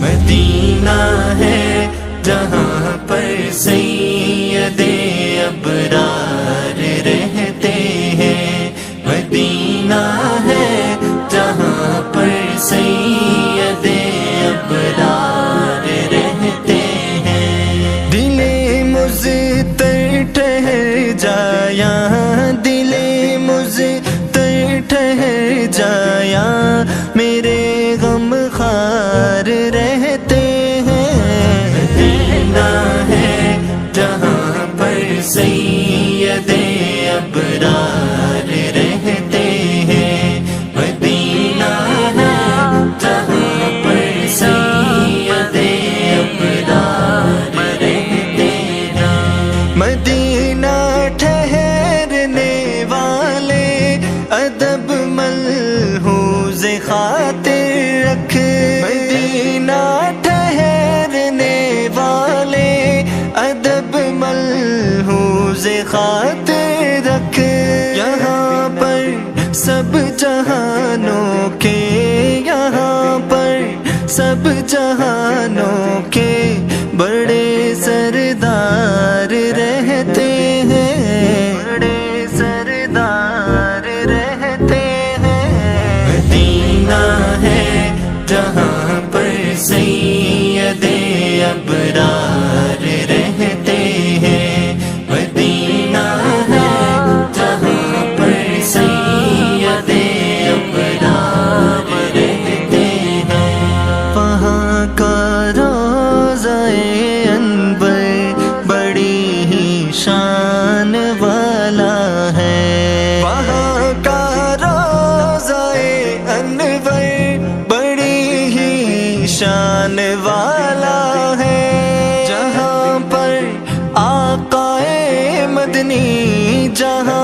مدینہ ہے جہاں پر سید ابرار رہتے ہیں، مدینہ ہے جہاں پر سید ابرار رہتے ہیں۔ دل مضطر ٹھہر جایا، دل مضطر ٹھہر جایا، میرے غم خوار رہتے ہیں۔ مدینہ ہے جہاں پر سید ابرار رہتے ہیں، مدینہ ہے جہاں پر سید ابرار رہتے ہیں۔ مدینہ ٹھہرنے والے ادب ملحوظ خاطر رکھ، مدینہ ٹھہرنے والے ادب ملحوظ خاطر رکھ، یہاں پر سب جہانوں کے، یہاں پر سب جہانوں کے بڑے سردار رہتے ہیں، بڑے سردار رہتے ہیں۔ مدینہ ہے جہاں پر سید ابرار رہتے ہیں، مدینہ ہے جہاں پر سید ابرار رہتے ہیں۔ وہاں کا روضہ انور بڑی ہی شان والا ہے، وہاں کا روضہ انور بڑی ہی شان والا ہے، جہاں پر آقا مدنی، جہاں